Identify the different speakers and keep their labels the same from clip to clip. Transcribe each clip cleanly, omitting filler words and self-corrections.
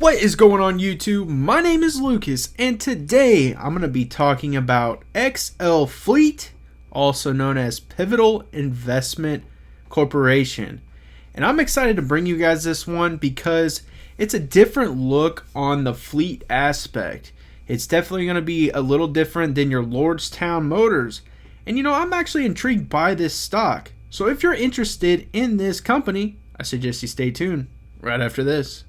Speaker 1: What is going on YouTube? My name is Lucas and today I'm going to be talking about XL Fleet, also known as Pivotal Investment Corporation. And I'm excited to bring you guys this one because it's a different look on the fleet aspect. It's definitely going to be a little different than your Lordstown Motors. And I'm actually intrigued by this stock. So if you're interested in this company, I suggest you stay tuned right after this.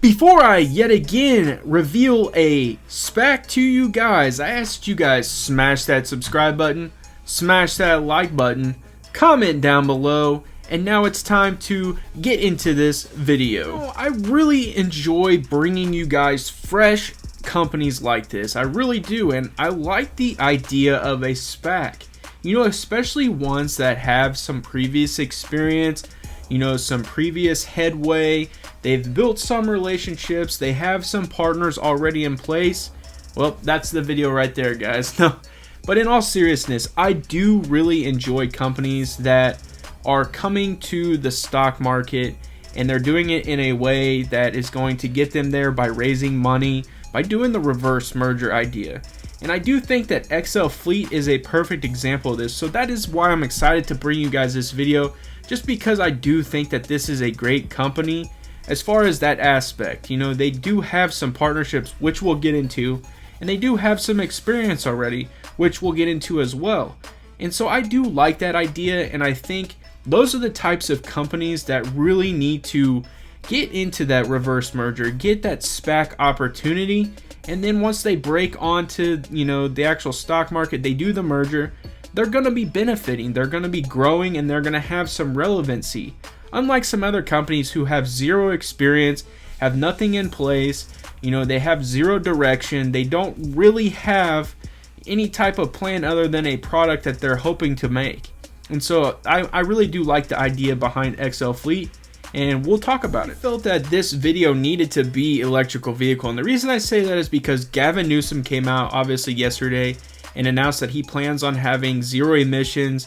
Speaker 1: Before I yet again reveal a Spac to you guys, I asked you guys smash that subscribe button, smash that like button, comment down below, and now it's time to get into this video. I really enjoy bringing you guys fresh companies like this. I really do, and I like the idea of a Spac. Especially ones that have some previous experience, some previous headway. They've built some relationships. They have some partners already in place. Well, that's the video right there, guys. No, but in all seriousness, I do really enjoy companies that are coming to the stock market and they're doing it in a way that is going to get them there by raising money, by doing the reverse merger idea. And I do think that XL Fleet is a perfect example of this. So that is why I'm excited to bring you guys this video, just because I do think that this is a great company. As far as that aspect, they do have some partnerships, which we'll get into, and they do have some experience already, which we'll get into as well. And so I do like that idea, and I think those are the types of companies that really need to get into that reverse merger, get that SPAC opportunity, and then once they break onto, the actual stock market, they do the merger, they're going to be benefiting, they're going to be growing, and they're going to have some relevancy. Unlike some other companies who have zero experience, have nothing in place, they have zero direction, they don't really have any type of plan other than a product that they're hoping to make. And so I really do like the idea behind XL Fleet, and we'll talk about it. I felt that this video needed to be electrical vehicle, and the reason I say that is because Gavin Newsom came out obviously yesterday and announced that he plans on having zero emissions,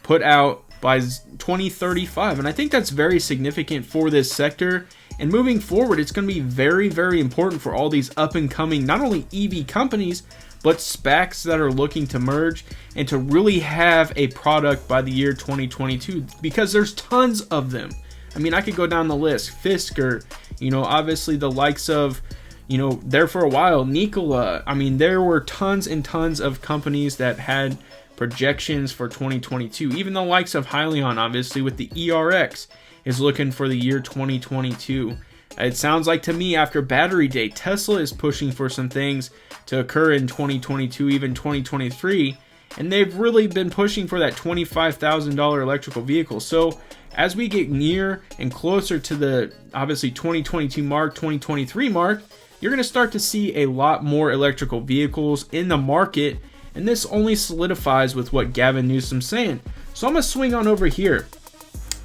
Speaker 1: put out by 2035, and I think that's very significant for this sector. And moving forward, it's going to be very, very important for all these up and coming, not only EV companies, but SPACs that are looking to merge and to really have a product by the year 2022, because there's tons of them. I mean, I could go down the list. Fisker, obviously the likes of, there for a while, Nikola. I mean, there were tons and tons of companies that had projections for 2022. Even the likes of Hyliion, obviously, with the ERX, is looking for the year 2022. It sounds like to me, after Battery Day, Tesla is pushing for some things to occur in 2022, even 2023, and they've really been pushing for that $25,000 electrical vehicle. So as we get near and closer to the, obviously, 2022 mark, 2023 mark, you're going to start to see a lot more electrical vehicles in the market. And this only solidifies with what Gavin Newsom's saying. So I'm going to swing on over here.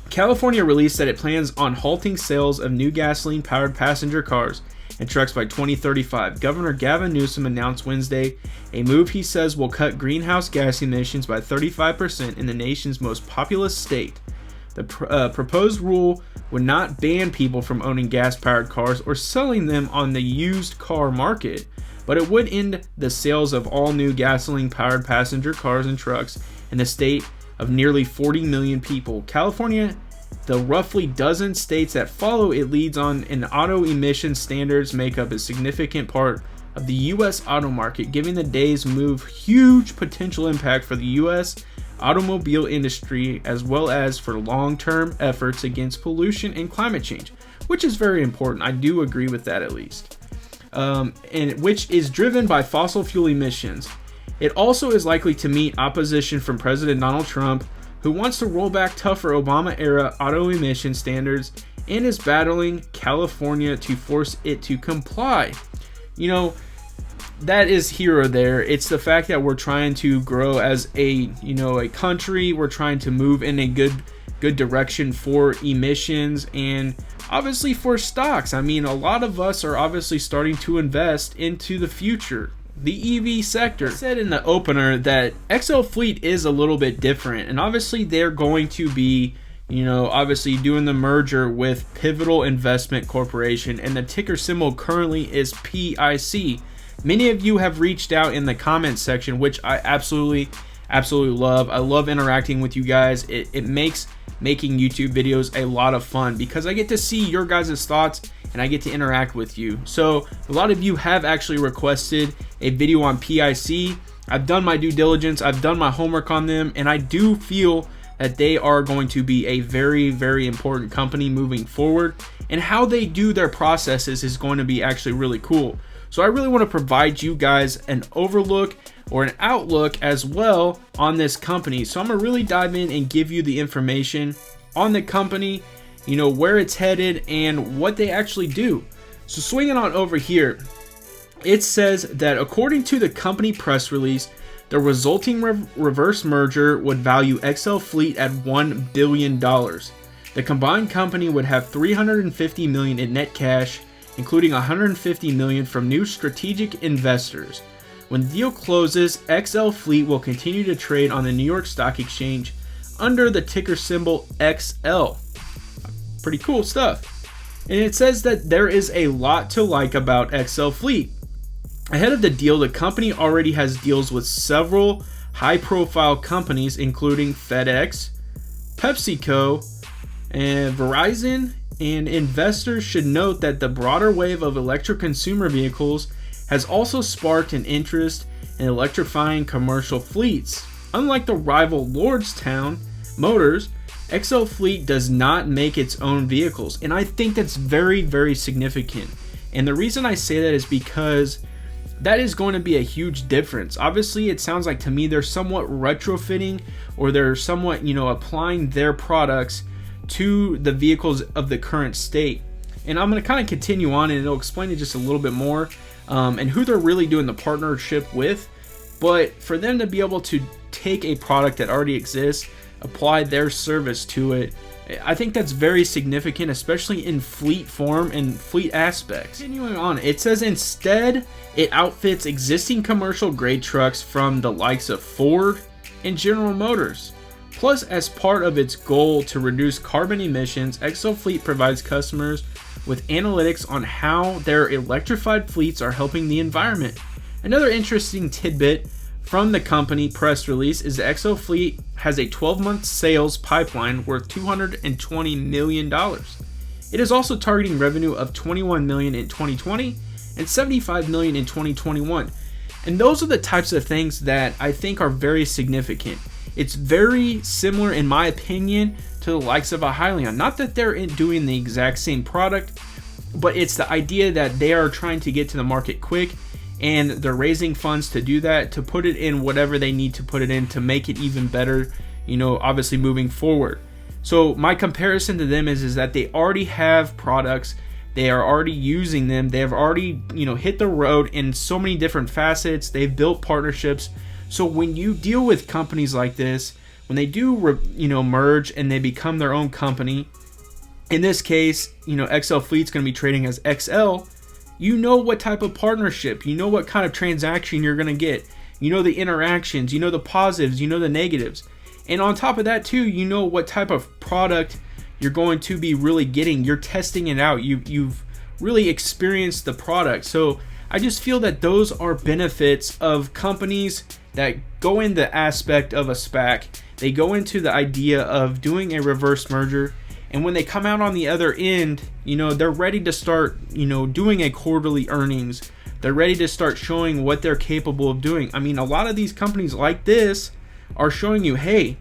Speaker 1: California released that it plans on halting sales of new gasoline-powered passenger cars and trucks by 2035. Governor Gavin Newsom announced Wednesday a move he says will cut greenhouse gas emissions by 35% in the nation's most populous state. The proposed rule would not ban people from owning gas-powered cars or selling them on the used car market, but it would end the sales of all new gasoline-powered passenger cars and trucks in the state of nearly 40 million people. California, the roughly dozen states that follow it, leads on, and auto emission standards make up a significant part of the U.S. auto market, giving the day's move huge potential impact for the U.S. automobile industry, as well as for long-term efforts against pollution and climate change, which is very important. I do agree with that, at least. And which is driven by fossil fuel emissions. It also is likely to meet opposition from President Donald Trump, who wants to roll back tougher Obama-era auto emission standards and is battling California to force it to comply. that is here or there. It's the fact that we're trying to grow as a country. We're trying to move in a good good direction for emissions and obviously for stocks. I mean, a lot of us are obviously starting to invest into the future, the EV sector. I said in the opener that XL Fleet is a little bit different, and obviously they're going to be, obviously doing the merger with Pivotal Investment Corporation, and the ticker symbol currently is PIC. Many of you have reached out in the comments section, which I absolutely love. I love interacting with you guys. It makes making YouTube videos a lot of fun because I get to see your guys' thoughts and I get to interact with you. So a lot of you have actually requested a video on PIC. I've done my due diligence, I've done my homework on them, and I do feel that they are going to be a very, very important company moving forward, and how they do their processes is going to be actually really cool. So I really want to provide you guys an overlook or an outlook as well on this company. So I'm gonna really dive in and give you the information on the company, where it's headed and what they actually do. So swinging on over here, it says that according to the company press release, the resulting reverse merger would value XL Fleet at $1 billion. The combined company would have $350 million in net cash, including $150 million from new strategic investors. When the deal closes, XL Fleet will continue to trade on the New York Stock Exchange under the ticker symbol XL. Pretty cool stuff. And it says that there is a lot to like about XL Fleet. Ahead of the deal, the company already has deals with several high-profile companies, including FedEx, PepsiCo, and Verizon. And investors should note that the broader wave of electric consumer vehicles has also sparked an interest in electrifying commercial fleets. Unlike the rival Lordstown Motors, XL Fleet does not make its own vehicles, and I think that's very, very significant. And the reason I say that is because that is going to be a huge difference. Obviously, it sounds like to me they're somewhat retrofitting, or they're somewhat, applying their products to the vehicles of the current state. And I'm going to kind of continue on, and it'll explain it just a little bit more, and who they're really doing the partnership with. But for them to be able to take a product that already exists, apply their service to it, I think that's very significant, especially in fleet form and fleet aspects. Continuing on, it says instead it outfits existing commercial grade trucks from the likes of Ford and General Motors. Plus, as part of its goal to reduce carbon emissions, XL Fleet provides customers with analytics on how their electrified fleets are helping the environment. Another interesting tidbit from the company press release is that XL Fleet has a 12-month sales pipeline worth $220 million. It is also targeting revenue of $21 million in 2020 and $75 million in 2021. And those are the types of things that I think are very significant. It's very similar, in my opinion, to the likes of a Hyliion. Not that they're doing the exact same product, but it's the idea that they are trying to get to the market quick, and they're raising funds to do that, to put it in whatever they need to put it in to make it even better, obviously moving forward. So my comparison to them is that they already have products, they are already using them, they have already, hit the road in so many different facets, they've built partnerships. So when you deal with companies like this, when they do, merge and they become their own company, in this case, XL Fleet's going to be trading as XL, you know what type of partnership, you know what kind of transaction you're going to get, the interactions, the positives, the negatives. And on top of that too, what type of product you're going to be really getting. You're testing it out. You've really experienced the product. So I just feel that those are benefits of companies that go in the aspect of a SPAC. They go into the idea of doing a reverse merger, and when they come out on the other end, they're ready to start, doing a quarterly earnings. They're ready to start showing what they're capable of doing. I mean, a lot of these companies like this are showing you, hey,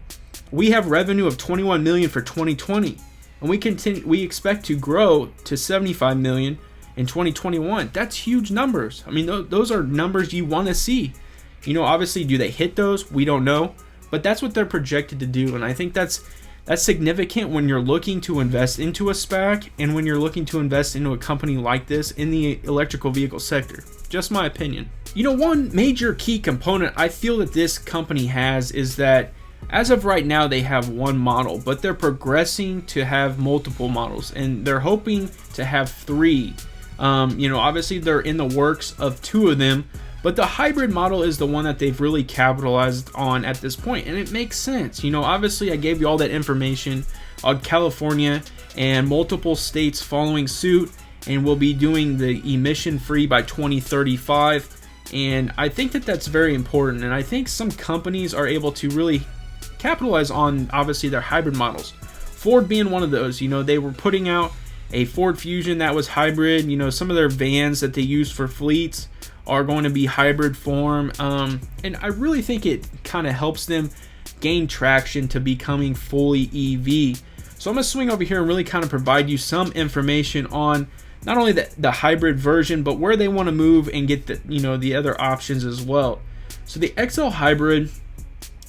Speaker 1: we have revenue of $21 million for 2020, and we expect to grow to $75 million in 2021. That's huge numbers. I mean, those are numbers you want to see. Obviously, do they hit those? We don't know, but that's what they're projected to do, and I think that's significant when you're looking to invest into a SPAC and when you're looking to invest into a company like this in the electrical vehicle sector. Just my opinion. One major key component I feel that this company has is that As of right now, they have one model, but they're progressing to have multiple models, and they're hoping to have 3. Obviously they're in the works of 2 of them, but the hybrid model is the one that they've really capitalized on at this point, and it makes sense. Obviously I gave you all that information on California and multiple states following suit, and will be doing the emission free by 2035. And I think that that's very important, and I think some companies are able to really capitalize on obviously their hybrid models. Ford being one of those. They were putting out a Ford Fusion that was hybrid. Some of their vans that they use for fleets are going to be hybrid form, and I really think it kind of helps them gain traction to becoming fully EV. So I'm going to swing over here and really kind of provide you some information on not only the hybrid version, but where they want to move and get the other options as well. So the XL Hybrid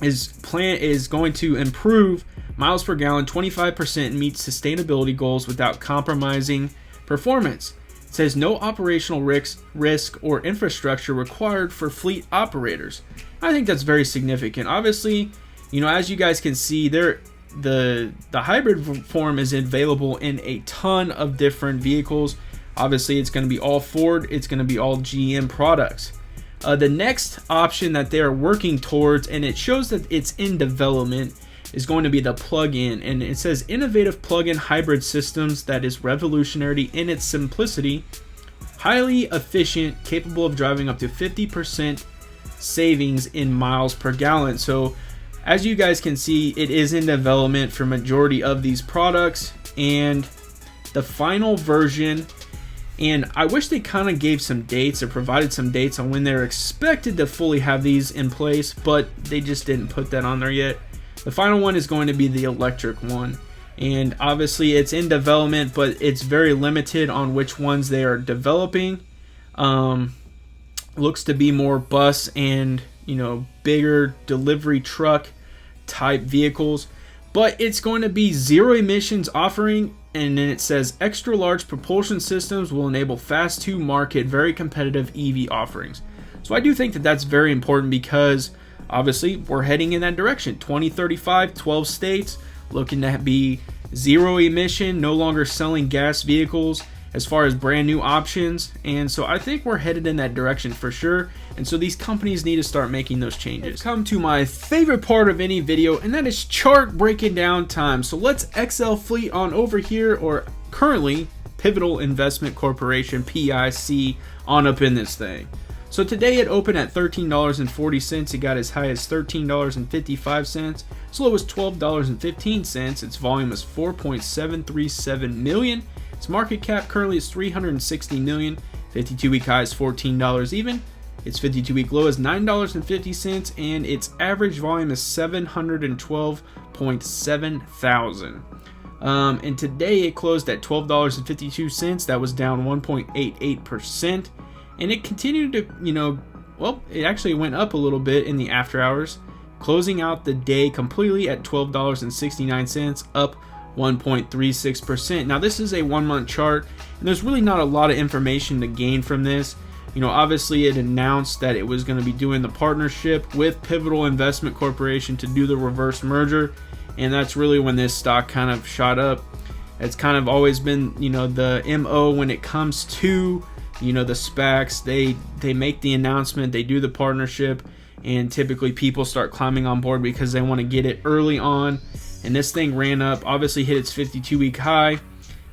Speaker 1: is going to improve miles per gallon 25% and meet sustainability goals without compromising performance. It says no operational risk or infrastructure required for fleet operators. I think that's very significant. Obviously, as you guys can see there, the hybrid form is available in a ton of different vehicles. Obviously it's going to be all Ford, it's going to be all GM products. The next option that they are working towards, and it shows that it's in development, is going to be the plug-in. And it says innovative plug-in hybrid systems that is revolutionary in its simplicity, highly efficient, capable of driving up to 50% savings in miles per gallon. So as you guys can see, it is in development for majority of these products, and the final version, and I wish they kind of gave some dates or provided some dates on when they're expected to fully have these in place, but they just didn't put that on there yet. The final one is going to be the electric one, and obviously it's in development, but it's very limited on which ones they are developing. Looks to be more bus and bigger delivery truck type vehicles, but it's going to be zero emissions offering. And then it says extra large propulsion systems will enable fast to market very competitive EV offerings. So I do think that that's very important, because obviously we're heading in that direction. 2035, 12 states looking to be zero emission, no longer selling gas vehicles as far as brand new options. And so I think we're headed in that direction for sure. And so these companies need to start making those changes. Come to my favorite part of any video, and that is chart breaking down time. So let's XL Fleet on over here, or currently Pivotal Investment Corporation, PIC, on up in this thing. So today it opened at $13.40. It got as high as $13.55, as low as $12.15. Its volume is 4.737 million. Its market cap currently is $360 million. 52-week high is $14 even. Its 52-week low is $9.50, and its average volume is 712.7 thousand. And today it closed at $12.52. That was down 1.88%. And it continued to, it actually went up a little bit in the after hours, closing out the day completely at $12.69, up 1.36%. Now this is a 1-month chart, and there's really not a lot of information to gain from this. Obviously it announced that it was going to be doing the partnership with Pivotal Investment Corporation to do the reverse merger, and that's really when this stock kind of shot up. It's kind of always been, the MO when it comes to, the Spacs. They make the announcement, they do the partnership, and typically people start climbing on board because they want to get it early on. And this thing ran up, obviously hit its 52-week high.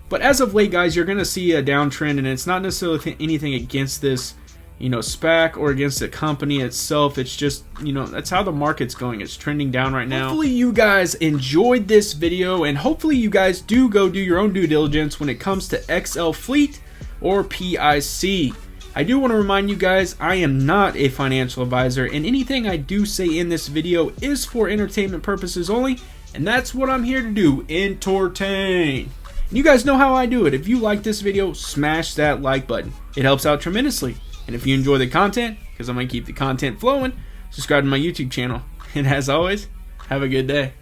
Speaker 1: But as of late, guys, you're going to see a downtrend, and it's not necessarily anything against this, Spac or against the company itself. It's just, that's how the market's going. It's trending down right now. Hopefully you guys enjoyed this video, and hopefully you guys do go do your own due diligence when it comes to XL Fleet or PIC. I do want to remind you guys, I am not a financial advisor, and anything I do say in this video is for entertainment purposes only, and that's what I'm here to do, entertain. And you guys know how I do it. If you like this video, smash that like button. It helps out tremendously. And if you enjoy the content, because I'm going to keep the content flowing, subscribe to my YouTube channel. And as always, have a good day.